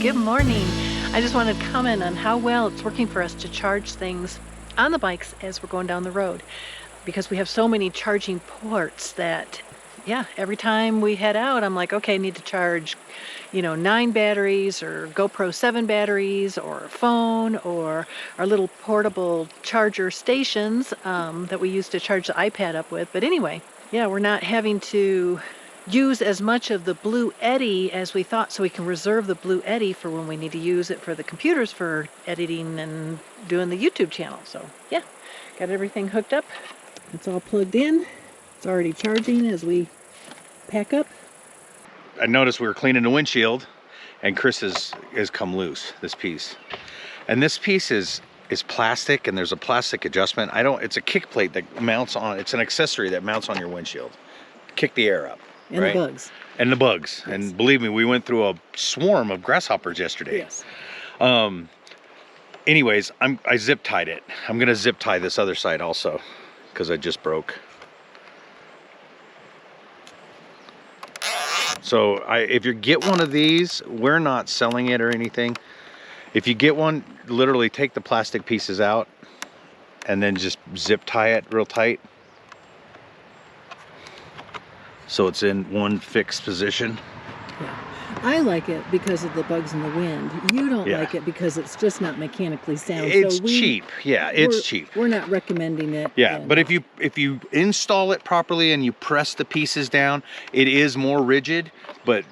Good morning. I just wanted to comment on how well it's working for us to charge things on the bikes as we're going down the road, because we have so many charging ports that, yeah, every time we head out, I'm like, okay, I need to charge, 9 batteries or GoPro 7 batteries or a phone or our little portable charger stations that we use to charge the iPad up with. But anyway, yeah, we're not having to use as much of the Blue Eddy as we thought, so we can reserve the Blue Eddy for when we need to use it for the computers for editing and doing the YouTube channel. So yeah, got everything hooked up. It's all plugged in. It's already charging as we pack up. I noticed we were cleaning the windshield and Chris has come loose, this piece. And this piece is plastic, and there's a plastic adjustment. It's a kick plate that mounts on, it's an accessory that mounts on your windshield. Kick the air up. And right? The bugs. And the bugs. Yes. And believe me, we went through a swarm of grasshoppers yesterday. Yes. Anyways, I zip tied it. I'm gonna zip tie this other side also, because I just broke. So if you get one of these, we're not selling it or anything. If you get one, literally take the plastic pieces out and then just zip tie it real tight, so it's in one fixed position. Yeah. I like it because of the bugs and the wind. You don't like it because it's just not mechanically sound. It's cheap. Yeah, it's cheap. We're not recommending it. Yeah, but if you install it properly and you press the pieces down, it is more rigid, but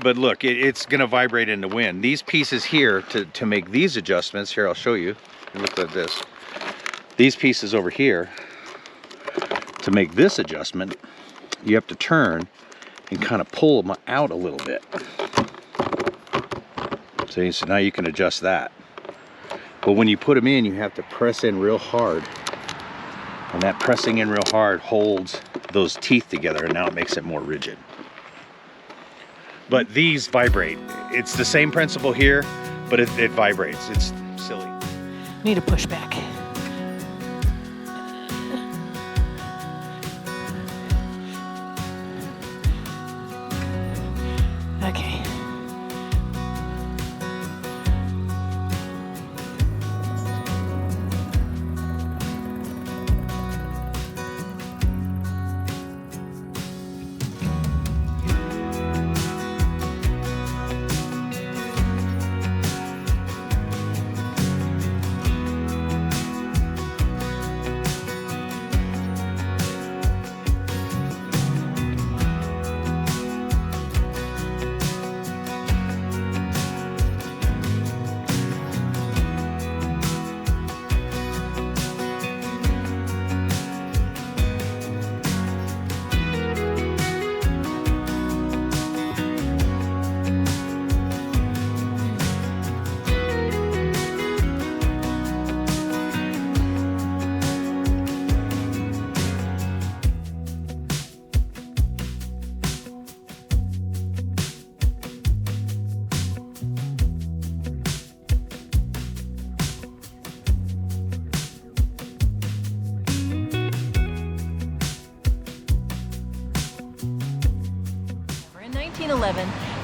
look, it's gonna vibrate in the wind. These pieces here, to make these adjustments, here I'll show you. Look at this. These pieces over here, to make this adjustment, you have to turn and kind of pull them out a little bit. See, so now you can adjust that. But when you put them in, you have to press in real hard. And that pressing in real hard holds those teeth together, and now it makes it more rigid. But these vibrate. It's the same principle here, but it vibrates. It's silly. Need a pushback. Okay.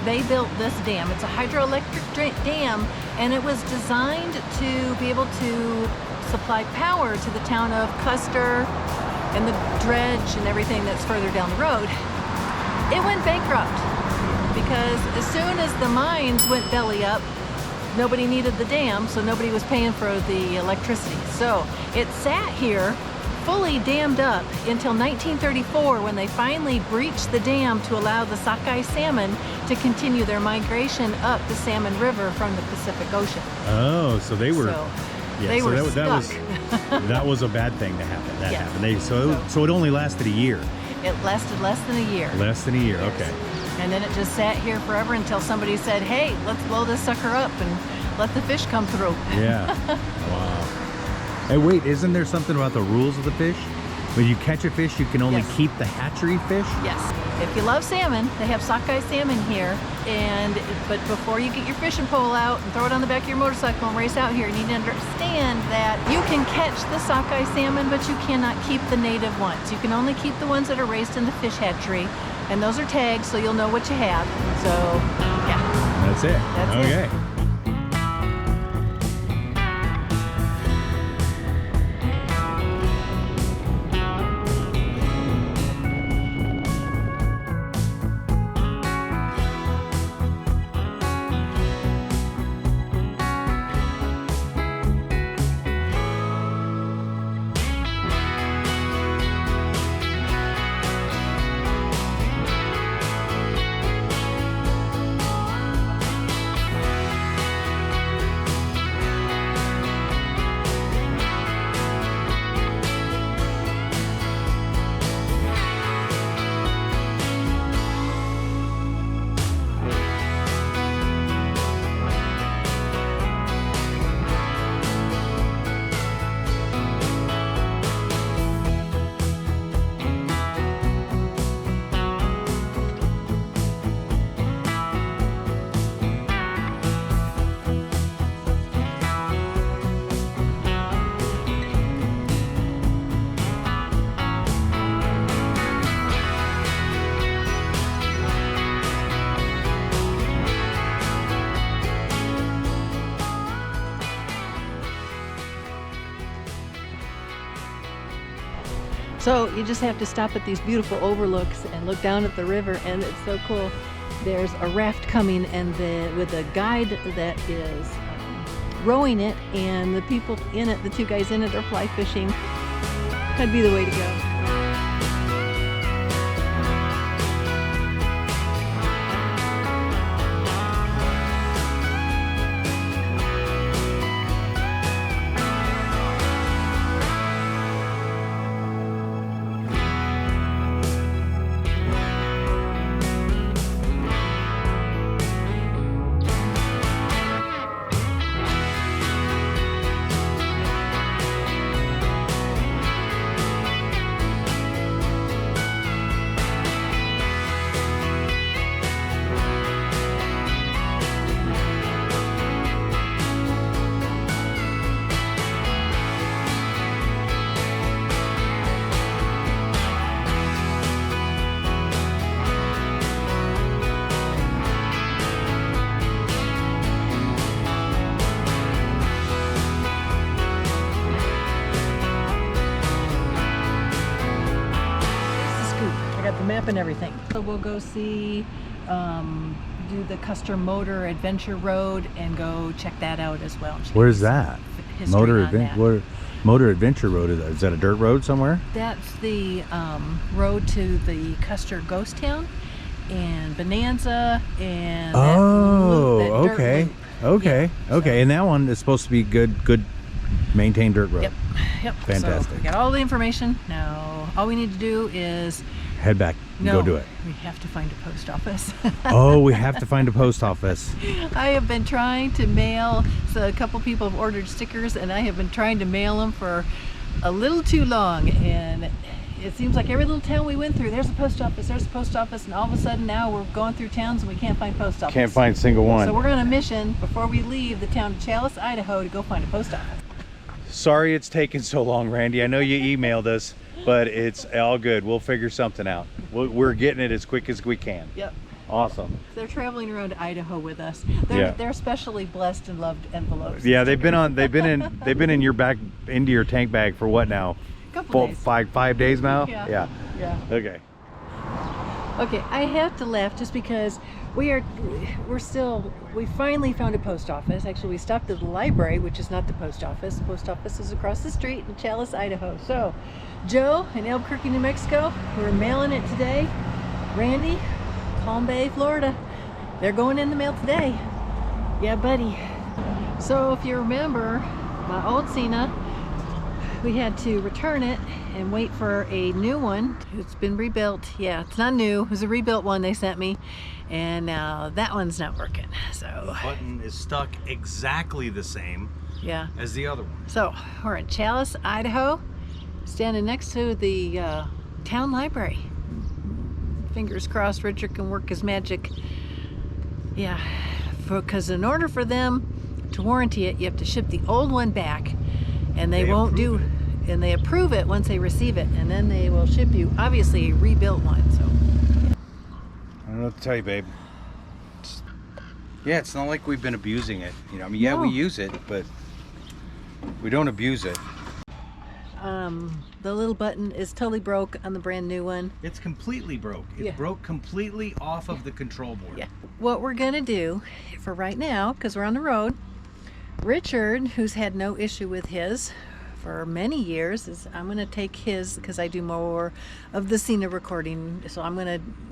They built this dam. It's a hydroelectric dam, and it was designed to be able to supply power to the town of Custer and the Dredge and everything that's further down the road. It went bankrupt because as soon as the mines went belly up, nobody needed the dam, so nobody was paying for the electricity. So it sat here fully dammed up until 1934, when they finally breached the dam to allow the sockeye salmon to continue their migration up the Salmon River from the Pacific Ocean. Oh, so they were stuck. That was a bad thing to happen. That happened. So it only lasted a year. It lasted less than a year. Less than a year, okay. And then it just sat here forever until somebody said, hey, let's blow this sucker up and let the fish come through. Yeah. Wow. Hey, wait, isn't there something about the rules of the fish? When you catch a fish, you can only keep the hatchery fish? Yes. If you love salmon, they have sockeye salmon here. But before you get your fishing pole out and throw it on the back of your motorcycle and race out here, you need to understand that you can catch the sockeye salmon, but you cannot keep the native ones. You can only keep the ones that are raised in the fish hatchery. And those are tagged, so you'll know what you have. So, yeah. That's it. That's it. So you just have to stop at these beautiful overlooks and look down at the river, and it's so cool. There's a raft coming, and with a guide that is rowing it, and the people in it, the two guys in it, are fly fishing. That'd be the way to go. Map and everything. So we'll go see, do the Custer Motor Adventure Road and go check that out as well. Where's that? Motor Adventure Road, is that a dirt road somewhere? That's the road to the Custer Ghost Town and Bonanza and that dirt loop. Okay. And that one is supposed to be good maintained dirt road. Yep. Fantastic. So we got all the information. Now all we need to do is head back and go do it. We have to find a post office. Oh, we have to find a post office. I have been trying to mail, so a couple people have ordered stickers, and I have been trying to mail them for a little too long, and it seems like every little town we went through, there's a post office, and all of a sudden now we're going through towns and we can't find post office. Can't find a single one. So we're on a mission before we leave the town of Challis, Idaho, to go find a post office. Sorry it's taken so long, Randy. I know you emailed us, but it's all good. We'll figure something out. We're getting it as quick as we can. Yep. Awesome. They're traveling around Idaho with us. They're especially blessed and loved envelopes. Yeah, they've been in your back, into your tank bag for what now? Couple days. Five days now? Yeah. Okay. Okay, I have to laugh just because we finally found a post office. Actually, we stopped at the library, which is not the post office. The post office is across the street in Challis, Idaho. So Joe in Albuquerque, New Mexico, we're mailing it today. Randy, Palm Bay, Florida, they're going in the mail today. Yeah, buddy. So if you remember my old Cena, we had to return it and wait for a new one. It's been rebuilt. Yeah, it's not new. It was a rebuilt one they sent me, and now that one's not working. So the button is stuck exactly the same as the other one. So we're in Challis, Idaho, standing next to the town library. Fingers crossed Richard can work his magic. Yeah, because in order for them to warranty it, you have to ship the old one back, and they won't do, and they approve it once they receive it, and then they will ship you obviously a rebuilt one. So I don't know what to tell you, babe. It's not like we've been abusing it. You know, I mean, yeah, we use it, but we don't abuse it. The little button is totally broke on the brand new one. It's completely broke. It broke completely off of the control board. Yeah. What we're gonna do for right now, because we're on the road, Richard, who's had no issue with his for many years, is I'm gonna take his, because I do more of the Cena recording. So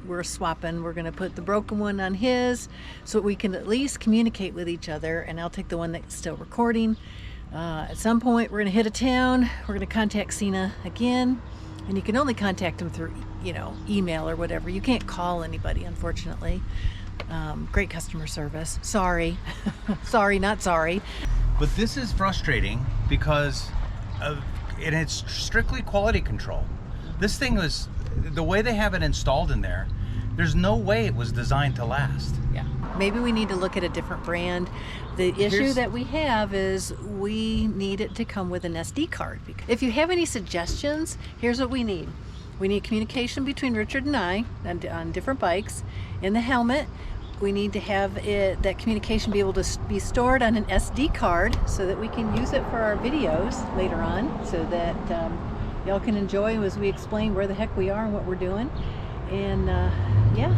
we're swapping. We're gonna put the broken one on his, so we can at least communicate with each other, and I'll take the one that's still recording. At some point we're gonna hit a town, we're gonna contact Cena again, and you can only contact them through, email or whatever. You can't call anybody, unfortunately. Great customer service. Sorry. Sorry, not sorry. But this is frustrating because and it's strictly quality control. This thing was, the way they have it installed in there, there's no way it was designed to last. Yeah. Maybe we need to look at a different brand. The issue that we have is we need it to come with an SD card. If you have any suggestions, here's what we need. We need communication between Richard and I on different bikes. In the helmet, we need to have that communication be able to be stored on an SD card so that we can use it for our videos later on, so that y'all can enjoy as we explain where the heck we are and what we're doing. And yeah,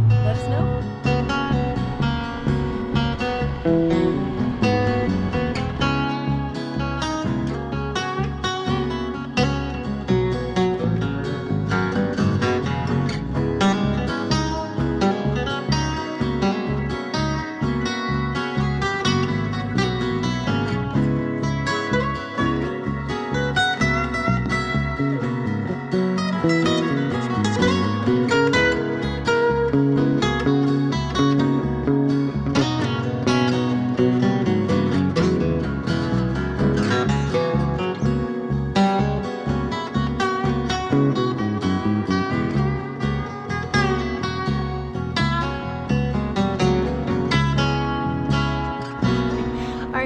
let us know.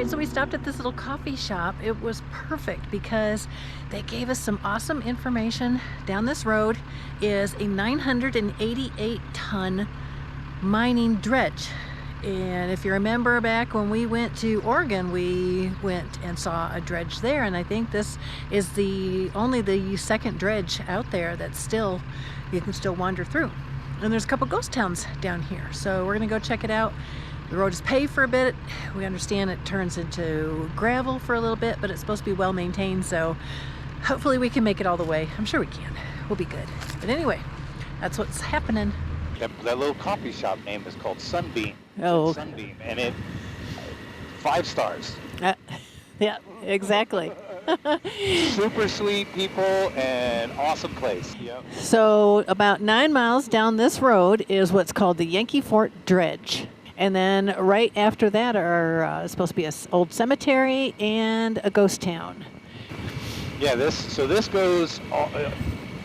So we stopped at this little coffee shop. It was perfect because they gave us some awesome information. Down this road is a 988 ton mining dredge. And if you remember back when we went to Oregon, we went and saw a dredge there. And I think this is only the second dredge out there that's still, you can still wander through. And there's a couple ghost towns down here. So we're gonna go check it out. The road is paved for a bit. We understand it turns into gravel for a little bit, but it's supposed to be well maintained, so hopefully we can make it all the way. I'm sure we can. We'll be good. But anyway, that's what's happening. That little coffee shop name is called Sunbeam. Oh. Sunbeam, and it 5 stars. Yeah, exactly. Super sweet people and awesome place. Yep. So about 9 miles down this road is what's called the Yankee Fort Dredge. And then right after that are supposed to be an old cemetery and a ghost town. Yeah, this goes,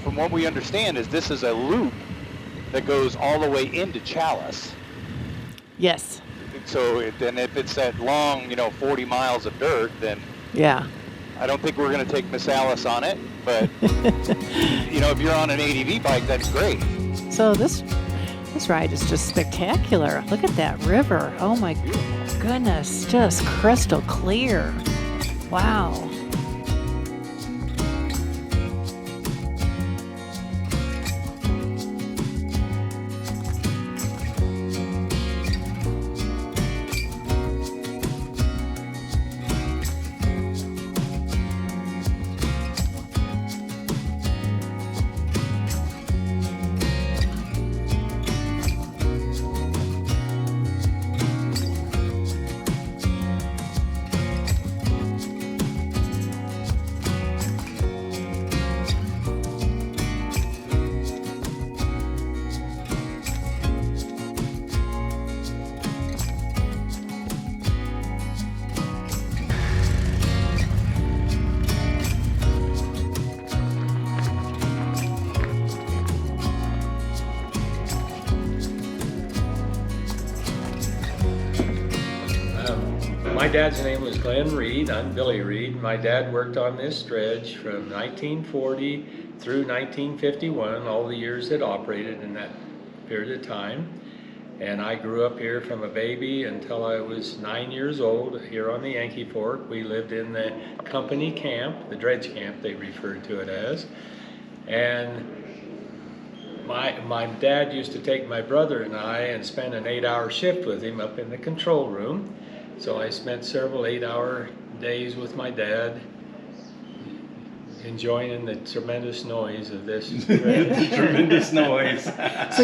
from what we understand, this is a loop that goes all the way into Chalice. Yes. So then if it's that long, 40 miles of dirt, then yeah, I don't think we're going to take Miss Alice on it. But, if you're on an ADV bike, that's great. So this ride is just spectacular. Look at that river. Oh my goodness, just crystal clear. Wow. My dad's name was Glenn Reed. I'm Billy Reed. My dad worked on this dredge from 1940 through 1951, all the years it operated in that period of time. And I grew up here from a baby until I was 9 years old here on the Yankee Fort. We lived in the company camp, the dredge camp they referred to it as. And my dad used to take my brother and I and spend an 8-hour shift with him up in the control room. So I spent several 8-hour days with my dad, enjoying the tremendous noise of this. Tremendous noise. So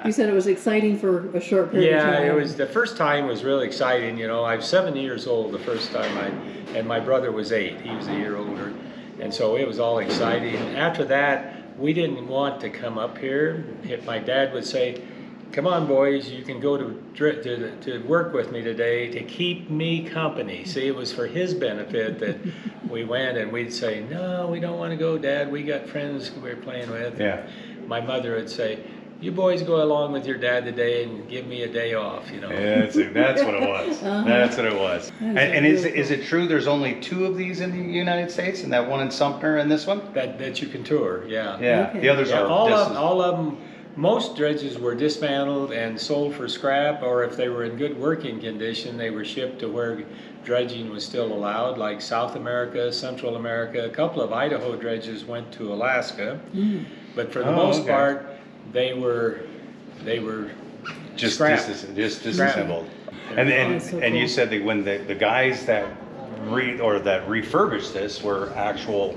you said it was exciting for a short period of time. Yeah, it was. The first time was really exciting. I was 7 years old the first time and my brother was 8. He was a year older, and so it was all exciting. After that, we didn't want to come up here. My dad would say, "Come on, boys, you can go to work with me today to keep me company." See, it was for his benefit that we went, and we'd say, "No, we don't want to go, Dad. We got friends we're playing with." Yeah. My mother would say, "You boys go along with your dad today and give me a day off." Yeah, that's what it was. That's what it was. And is it true there's only 2 of these in the United States, and that one in Sumter and this one? That you can tour, yeah. Yeah. Okay. The others Yeah, are all distant. of them Most dredges were dismantled and sold for scrap, or if they were in good working condition, they were shipped to where dredging was still allowed, like South America, Central America. A couple of Idaho dredges went to Alaska, but for the most part, they were Just scrap. disassembled. And you said that when the guys that refurbished this were actual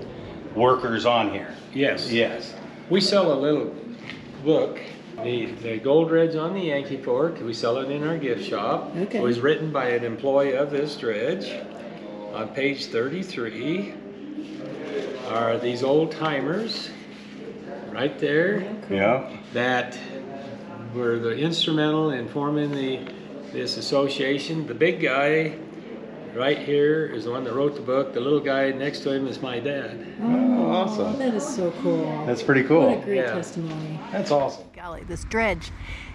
workers on here. Yes. Yes. We sell a little book, the Gold Dredge on the Yankee Fort. We sell it in our gift shop. Okay. It was written by an employee of this dredge. On page 33 are these old timers right there Yeah. that were instrumental in forming this association. The big guy right here is the one that wrote the book. The little guy next to him is my dad. Oh, awesome. That is so cool. That's pretty cool. What a great Yeah. testimony. That's awesome. Golly, this dredge,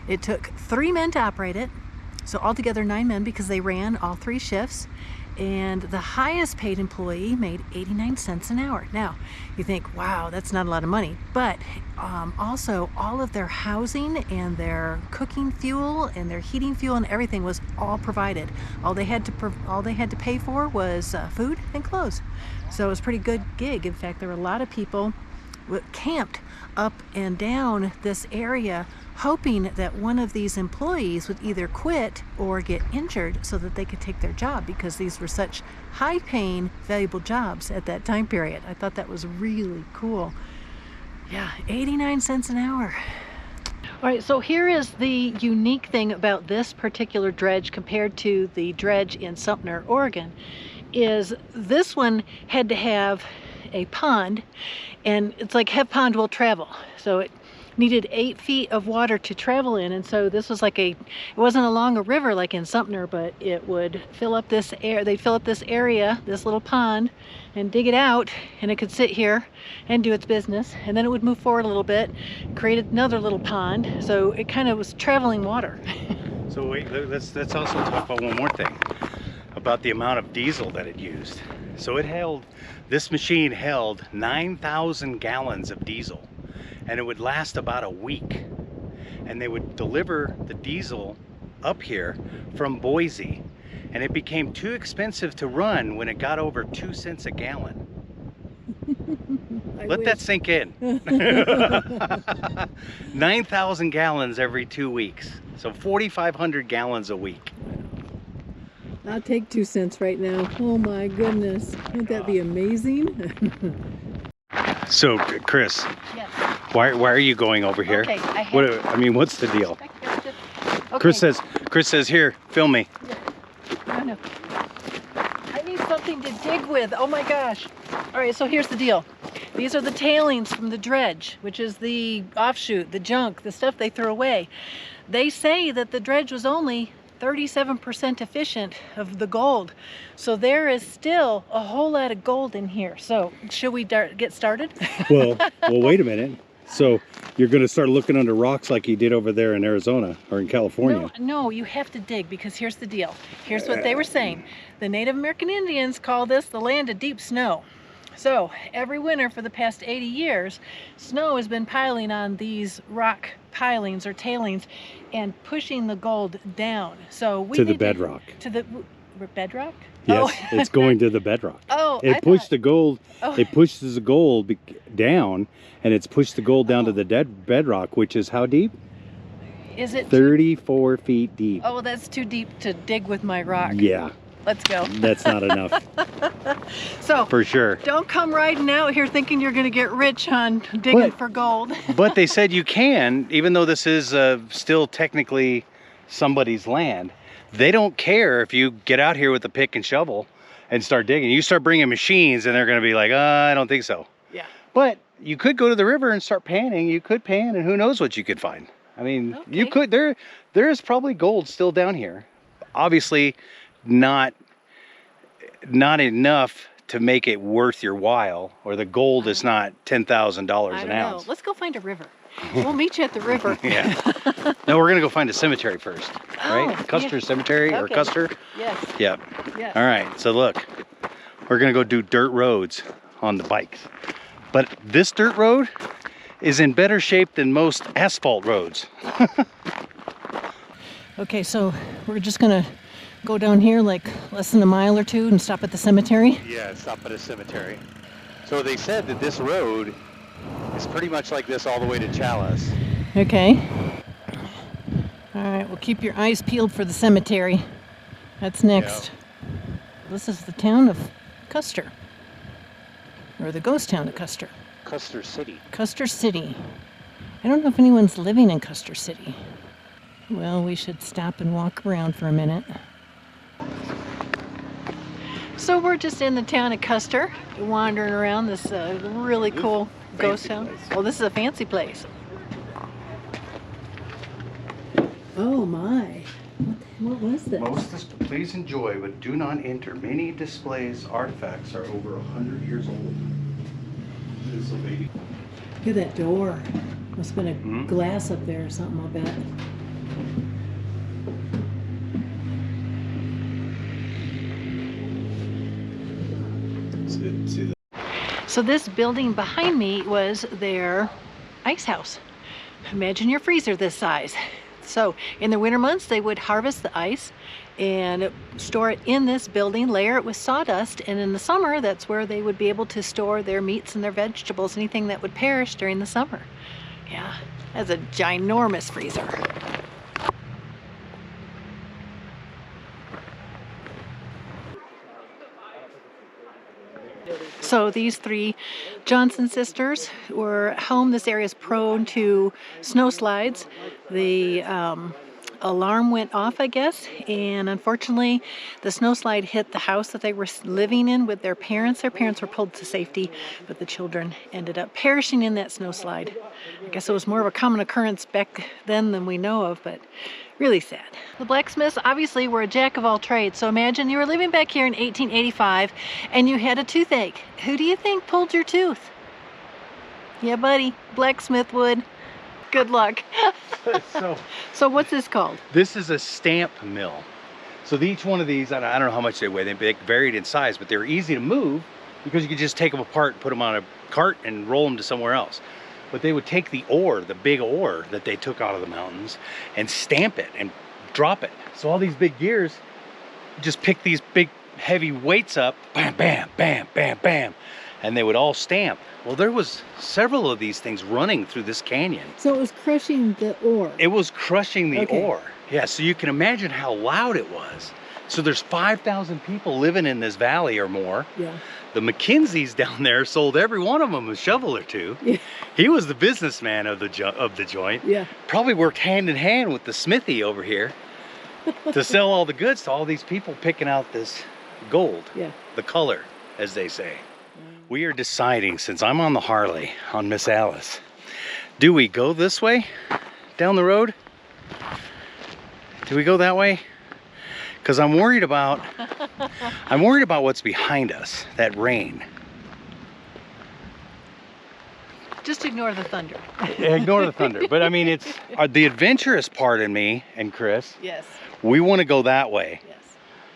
it took 3 men to operate it. So altogether 9 men because they ran all 3 shifts. And the highest paid employee made 89 cents an hour. Now, you think, wow, that's not a lot of money. But also all of their housing and their cooking fuel and their heating fuel and everything was all provided. All they had to pay for was food and clothes. So it was a pretty good gig. In fact, there were a lot of people camped up and down this area hoping that one of these employees would either quit or get injured so that they could take their job, because these were such high-paying, valuable jobs at that time period. I thought that was really cool. Yeah, 89 cents an hour. All right, so here is the unique thing about this particular dredge compared to the dredge in Sumter, Oregon, is this one had to have a pond, and it's like have pond will travel. So it needed 8 feet of water to travel in, and so this was like it wasn't along a river like in Sumter, but it would fill up this they'd fill up this area, this little pond, and dig it out, and it could sit here and do its business, and then it would move forward a little bit, create another little pond, so it kind of was traveling water. So wait, let's also talk about one more thing, about the amount of diesel that it used. So this machine held 9,000 gallons of diesel, and it would last about a week. And they would deliver the diesel up here from Boise, and it became too expensive to run when it got over 2 cents a gallon. Let that sink in. 9,000 gallons every 2 weeks. So 4,500 gallons a week. I'll take 2 cents right now. Oh my goodness. Wouldn't that be amazing? So, Chris, Yes. why are you going over here? Okay, I what's the deal? Okay. Chris says, here, film me. No. I need something to dig with. Oh my gosh. All right, so here's the deal. These are the tailings from the dredge, which is the offshoot, the junk, the stuff they throw away. They say that the dredge was only 37% efficient of the gold. So there is still a whole lot of gold in here. So should we get started? Well, wait a minute. So you're going to start looking under rocks like you did over there in Arizona or in California. No, you have to dig, because here's the deal. Here's what they were saying. The Native American Indians call this the land of deep snow. So every winter for the past 80 years, snow has been piling on these rock pilings or tailings and pushing the gold down. So we To the need bedrock. To the bedrock? Yes, Oh. it's going to the bedrock. Oh, It pushed the gold. Oh. It pushes the gold down, and it's pushed the gold down to the bedrock, which is how deep? Is it 34 feet deep. Oh, that's too deep to dig with my rock. Yeah, Let's go. that's not enough. So For sure. don't come riding out here thinking you're going to get rich on digging But- for gold. But they said you can, even though this is still technically somebody's land. They don't care if you get out here with a pick and shovel and start digging. You start bringing machines and they're going to be like, I don't think so. Yeah. But you could go to the river and start panning. You could pan, and who knows what you could find. I mean, you Okay. could. There is probably gold still down here. Obviously not enough to make it worth your while, or the gold is not $10,000 I an don't know. ounce. Let's go find a river. We'll meet you at the river. Yeah. No, we're gonna go find a cemetery first, right? Oh, Custer yeah. Cemetery or Okay. Custer. Yes. Yep. Yes. All right. So look, we're gonna go do dirt roads on the bikes, but this dirt road is in better shape than most asphalt roads. Okay, so we're just gonna go down here like less than a mile or two and stop at the cemetery. Yeah, stop at a cemetery. So they said that this road is pretty much like this all the way to Chalice. Okay. All right, well, keep your eyes peeled for the cemetery. That's next. This is the town of Custer, or the ghost town of Custer. Custer City. Custer City. I don't know if anyone's living in Custer City. Well, we should stop and walk around for a minute. So we're just in the town of Custer, wandering around this really cool ghost town. Well, this is a fancy place. Oh my. What was this? Most please enjoy, but do not enter. Many displays, artifacts are over 100 years old. This will be. Look at that door. Must have been a glass up there or something, I'll bet. So this building behind me was their ice house. Imagine your freezer this size. So in the winter months, they would harvest the ice and store it in this building, layer it with sawdust, and in the summer, that's where they would be able to store their meats and their vegetables, anything that would perish during the summer. Yeah, that's a ginormous freezer. So these three Johnson sisters were home. This area is prone to snow slides. The alarm went off, I guess, and unfortunately the snow slide hit the house that they were living in with their parents. Their parents were pulled to safety, but the children ended up perishing in that snow slide. I guess it was more of a common occurrence back then than we know of, but really sad. The blacksmiths obviously were a jack of all trades, so imagine you were living back here in 1885 and you had a toothache. Who do you think pulled your tooth? Yeah, buddy, blacksmith would. Good luck. So what's this called? This is a stamp mill. So each one of these, I don't know how much they weigh, they varied in size, but they're easy to move because you could just take them apart, put them on a cart and roll them to somewhere else. But they would take the ore, the big ore that they took out of the mountains, and stamp it and drop it. So all these big gears, just pick these big heavy weights up, bam, bam, bam, bam, bam, and they would all stamp. Well, there was several of these things running through this canyon. So it was crushing the ore. It was crushing the ore. Yeah, so you can imagine how loud it was. So there's 5,000 people living in this valley or more. Yeah. The McKinseys down there sold every one of them a shovel or two. Yeah. He was the businessman of the joint. Yeah. Probably worked hand in hand with the smithy over here to sell all the goods to all these people picking out this gold. Yeah. The color, as they say. We are deciding, since I'm on the Harley on Miss Alice, do we go this way down the road? Do we go that way? Because I'm worried about what's behind us, that rain. Just ignore the thunder. Ignore the thunder. But I mean, it's the adventurous part in me and Chris. Yes. We want to go that way. Yes.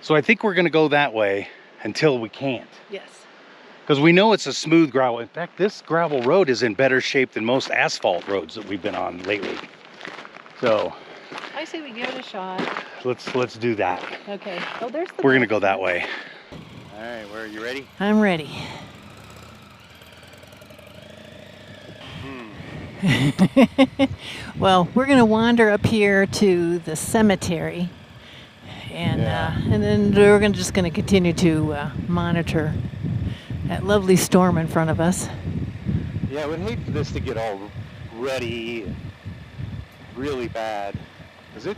So I think we're going to go that way until we can't. Yes. Because we know it's a smooth gravel. In fact, this gravel road is in better shape than most asphalt roads that we've been on lately. So I say we give it a shot. let's do that. Okay. Oh, there's the. We're gonna go that way. All right, are you ready? I'm ready. Well, we're gonna wander up here to the cemetery, and then we're just gonna continue to monitor that lovely storm in front of us. Yeah, I would hate for this to get all ruddy and really bad, because it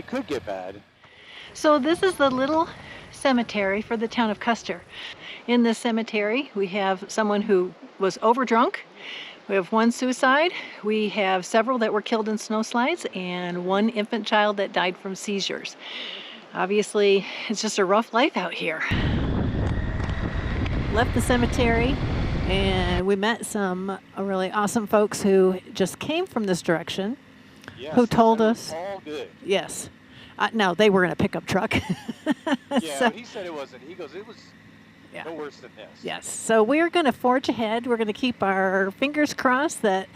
could get bad. So this is the little cemetery for the town of Custer. In this cemetery, we have someone who was overdrunk. We have one suicide. We have several that were killed in snowslides and one infant child that died from seizures. Obviously, it's just a rough life out here. Left the cemetery and we met some really awesome folks who just came from this direction. Yes, who told us all good. Yes. No, they were in a pickup truck. Yeah, So, but he said it wasn't. He goes, Yeah. No worse than this. Yes. So we're going to forge ahead. We're going to keep our fingers crossed that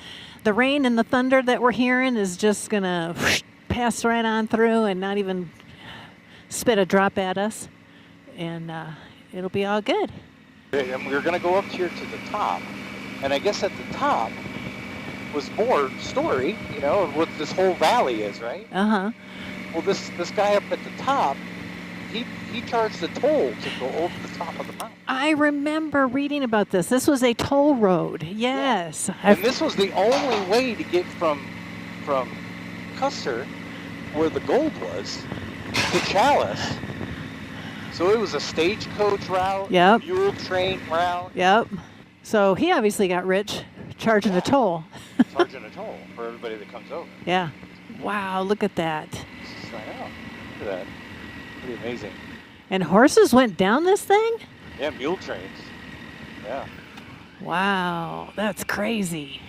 the rain and the thunder that we're hearing is just going to pass right on through and not even spit a drop at us. And it'll be all good. And we were going to go up here to the top. And I guess at the top was more story, you know, of what this whole valley is, right? Uh-huh. Well, this guy up at the top, he charged a toll to go over the top of the mountain. I remember reading about this. This was a toll road. Yes. Yeah. And this was the only way to get from Custer, where the gold was, to Chalice. So it was a stagecoach route, Yep. mule train route. Yep. So he obviously got rich charging a toll. Charging a toll for everybody that comes over. Yeah. Wow, look at that. I know. Look at that. Pretty amazing. And horses went down this thing? Yeah, mule trains. Yeah. Wow, that's crazy.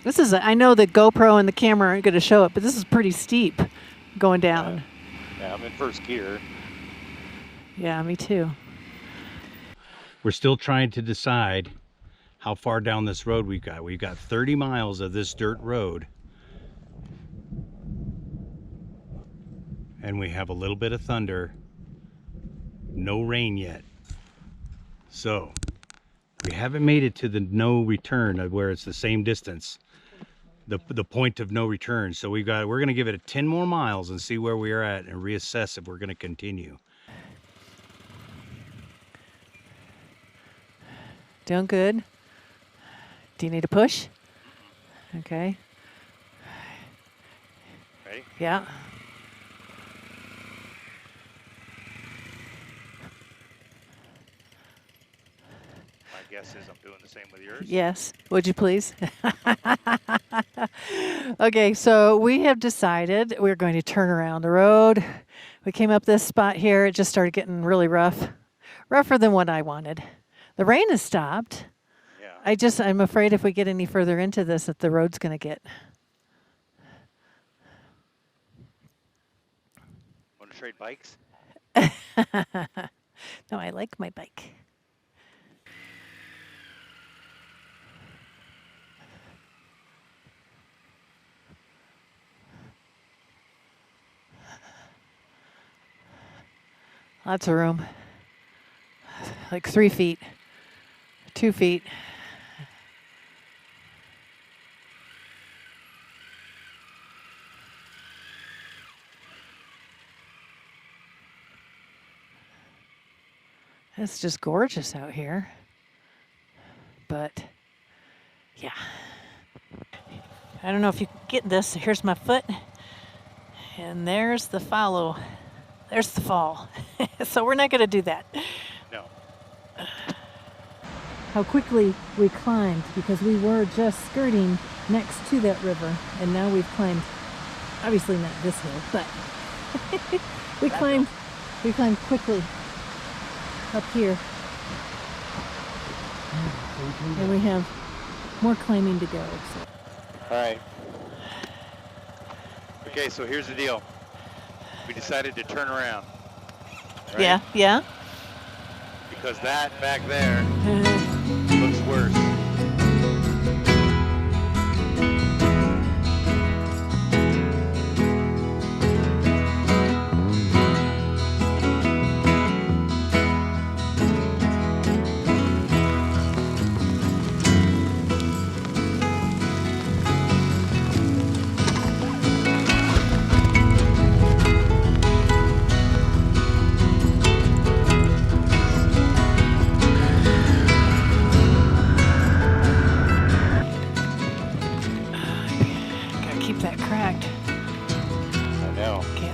This is, I know the GoPro and the camera aren't going to show it, but this is pretty steep going down. Yeah, I'm in first gear. Yeah, me too. We're still trying to decide how far down this road we've got. We've got 30 miles of this dirt road. And we have a little bit of thunder. No rain yet. So we haven't made it to the no return of where it's the same distance. The point of no return. So we're gonna give it 10 more miles and see where we are at and reassess if we're gonna continue. Doing good. Do you need a push? Okay. Ready? Yeah. My guess is I'm doing the same with yours. Yes. Would you please? Okay, so we have decided we're going to turn around the road. We came up this spot here. It just started getting really rough. Rougher than what I wanted. The rain has stopped. Yeah. I'm afraid if we get any further into this that the road's going to get. Want to trade bikes? No, I like my bike. Lots of room. Like 3 feet, 2 feet. It's just gorgeous out here. But, yeah. I don't know if you can get this. Here's my foot. And there's the follow. There's the fall. So we're not going to do that. No. How quickly we climbed, because we were just skirting next to that river, and now we've climbed, obviously not this hill, but we climbed quickly up here. And we have more climbing to go. So. All right. Okay, so here's the deal. We decided to turn around. Right? Yeah, yeah. Because that back there looks worse.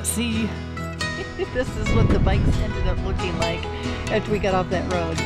See, this is what the bikes ended up looking like after we got off that road.